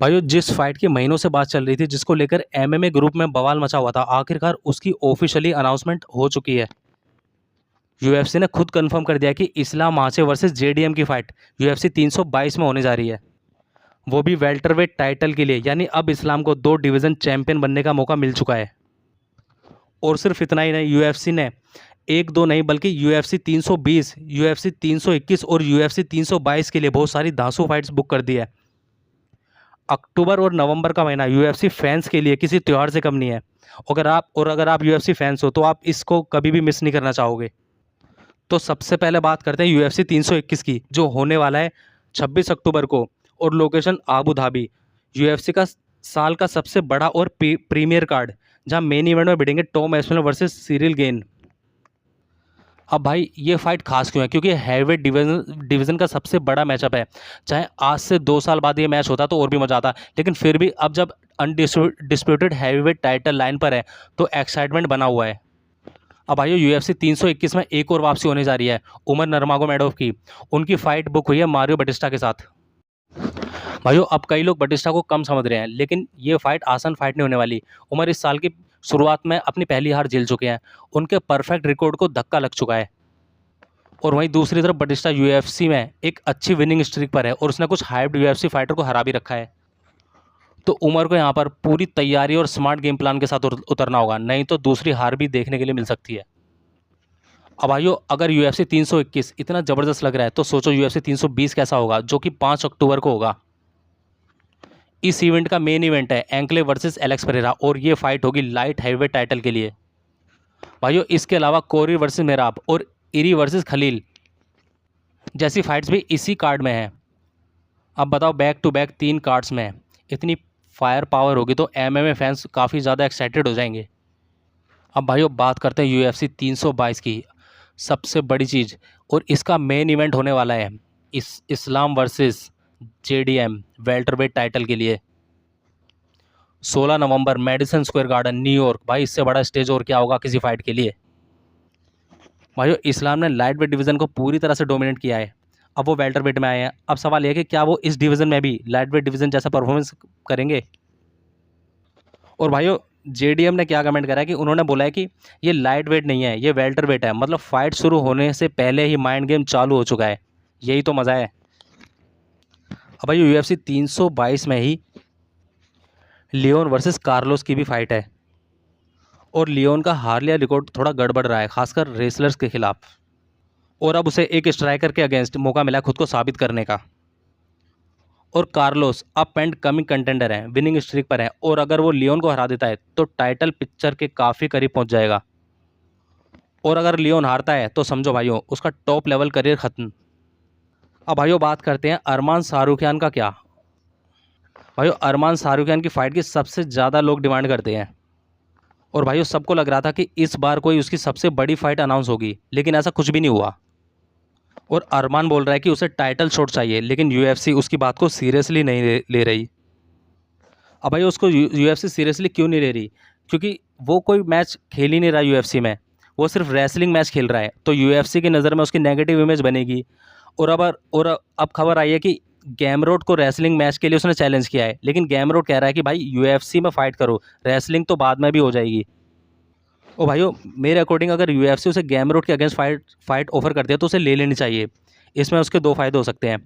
भाइयों, जिस फाइट की महीनों से बात चल रही थी, जिसको लेकर एमएमए ग्रुप में बवाल मचा हुआ था, आखिरकार उसकी ऑफिशियली अनाउंसमेंट हो चुकी है। यूएफसी ने खुद कंफर्म कर दिया कि इस्लाम माचे वर्सेस जेडीएम की फाइट यूएफसी 322 में होने जा रही है, वो भी वेल्टरवेट टाइटल के लिए। यानी अब इस्लाम को 2 डिवीज़न चैंपियन बनने का मौका मिल चुका है। और सिर्फ इतना ही नहीं, यूएफसी ने 1-2 नहीं बल्कि यूएफसी 320, यूएफसी 321 और यूएफसी 322 के लिए बहुत सारी धांसू फाइट्स बुक कर दी है। अक्टूबर और नवंबर का महीना यूएफसी फैंस के लिए किसी त्यौहार से कम नहीं है। अगर आप यूएफसी फैंस हो तो आप इसको कभी भी मिस नहीं करना चाहोगे। तो सबसे पहले बात करते हैं यूएफसी 321 की, जो होने वाला है 26 अक्टूबर को, और लोकेशन आबू धाबी। यूएफसी का साल का सबसे बड़ा और प्रीमियर कार्ड, जहां मेन इवेंट में भिड़ेंगे टॉम एस्पेनल वर्सेस सिरिल गेन। अब भाई ये फाइट खास क्यों है? क्योंकि हैवीवेट डिवीज़न का सबसे बड़ा मैचअप है। चाहे आज से 2 साल बाद ये मैच होता तो और भी मज़ा आता, लेकिन फिर भी अब जब डिस्प्यूटेड हैवीवेट टाइटल लाइन पर है तो एक्साइटमेंट बना हुआ है। अब भाइयों, यूएफसी 321 में एक और वापसी होने जा रही है उमर नर्मागोमेडोव की। उनकी फाइट बुक हुई है मारियो बटिस्टा के साथ। भाइयों, अब कई लोग बटिस्टा को कम समझ रहे हैं, लेकिन ये फाइट आसान फाइट नहीं होने वाली। उमर इस साल की शुरुआत में अपनी पहली हार झेल चुके हैं। उनके परफेक्ट रिकॉर्ड को धक्का लग चुका है। और वहीं दूसरी तरफ बटिस्टा यूएफसी में एक अच्छी विनिंग स्ट्रीक पर है और उसने कुछ हाइप्ड यूएफसी फाइटर को हरा भी रखा है। तो उमर को यहाँ पर पूरी तैयारी और स्मार्ट गेम प्लान के साथ उतरना होगा, नहीं तो दूसरी हार भी देखने के लिए मिल सकती है। अब भाइयों, अगर यूएफसी 321 इतना ज़बरदस्त लग रहा है तो सोचो यूएफसी 320 कैसा होगा, जो कि 5 अक्टूबर को होगा। इस इवेंट का मेन इवेंट है एंकले वर्सेस एलेक्स पेरेरा, और ये फाइट होगी लाइट हैवीवेट टाइटल के लिए। भाइयों, इसके अलावा कोरी वर्सेस मेराब और इरी वर्सेस खलील जैसी फाइट्स भी इसी कार्ड में हैं। अब बताओ, बैक टू बैक 3 कार्ड्स में है, इतनी फायर पावर होगी तो एमएमए फैंस काफ़ी ज़्यादा एक्साइटेड हो जाएंगे। अब भाइयों, बात करते हैं यूएफसी 322 की, सबसे बड़ी चीज़, और इसका मेन इवेंट होने वाला है इस्लाम वर्सेस जेडीएम वेल्टरवेट टाइटल के लिए। 16 नवंबर मेडिसन स्क्वायर गार्डन, न्यूयॉर्क। भाई, इससे बड़ा स्टेज और क्या होगा किसी फाइट के लिए। भाइयों, इस्लाम ने लाइट वेट डिवीज़न को पूरी तरह से डोमिनेट किया है। अब वो वेल्टरवेट में आए हैं। अब सवाल यह है कि क्या वो इस डिवीज़न में भी लाइट वेट डिवीज़न जैसा परफॉर्मेंस करेंगे। और भाइयों, जेडीएम ने क्या कमेंट करा है कि उन्होंने बोला है कि ये लाइट वेट नहीं है, ये वेल्टर वेट है। मतलब फाइट शुरू होने से पहले ही माइंड गेम चालू हो चुका है। यही तो मज़ा है। अब भाई, यूएफसी 322 में ही लियोन वर्सेस कार्लोस की भी फाइट है, और लियोन का हार रिकॉर्ड थोड़ा गड़बड़ रहा है, खासकर रेसलर्स के खिलाफ। और अब उसे एक स्ट्राइकर के अगेंस्ट मौका मिला खुद को साबित करने का। और Carlos up and coming contender है, विनिंग स्ट्रीक पर है, और अगर वो लियोन को हरा देता है तो टाइटल पिक्चर के काफ़ी करीब पहुंच जाएगा। और अगर लियोन हारता है तो समझो भाइयों, उसका टॉप लेवल करियर खत्म। अब भाइयों, बात करते हैं अरमान शाहरुखियान का। क्या भाइयों, अरमान शाहरुखियान की फ़ाइट की सबसे ज़्यादा लोग डिमांड करते हैं, और भाइयों सबको लग रहा था कि इस बार कोई उसकी सबसे बड़ी फाइट अनाउंस होगी, लेकिन ऐसा कुछ भी नहीं हुआ। और अरमान बोल रहा है कि उसे टाइटल शॉट चाहिए, लेकिन यूएफसी उसकी बात को सीरियसली नहीं ले रही। अब भाई, उसको यूएफसी सीरियसली क्यों नहीं ले रही? क्योंकि वो कोई मैच खेल ही नहीं रहा यूएफसी में, वो सिर्फ रेसलिंग मैच खेल रहा है। तो यूएफसी की नज़र में उसकी नेगेटिव इमेज बनेगी। और अब खबर आई है कि गैमरोड को रेसलिंग मैच के लिए उसने चैलेंज किया है, लेकिन गैमरोड कह रहा है कि भाई यूएफसी में फ़ाइट करो, रेसलिंग तो बाद में भी हो जाएगी। ओ भाइयों, मेरे अकॉर्डिंग अगर यूएफसी उसे गैमरोड के अगेंस्ट फाइट ऑफर करती है तो उसे ले लेनी चाहिए। इसमें उसके 2 फ़ायदे हो सकते हैं।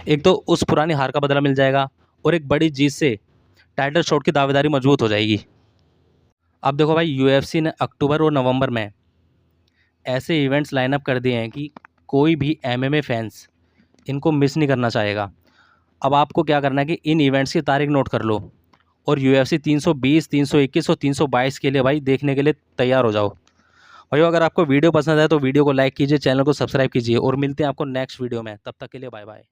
एक तो उस पुरानी हार का बदला मिल जाएगा, और एक बड़ी जीत से टाइटल शॉट की दावेदारी मजबूत हो जाएगी। अब देखो भाई, यूएफसी ने अक्टूबर और नवंबर में ऐसे इवेंट्स लाइनअप कर दिए हैं कि कोई भी एमएमए फैंस इनको मिस नहीं करना चाहेगा। अब आपको क्या करना है कि इन इवेंट्स की तारीख नोट कर लो, और यूएफसी 320, 321 और 322 के लिए भाई देखने के लिए तैयार हो जाओ। भाई, अगर आपको वीडियो पसंद है तो वीडियो को लाइक कीजिए, चैनल को सब्सक्राइब कीजिए, और मिलते हैं आपको नेक्स्ट वीडियो में। तब तक के लिए बाय बाय।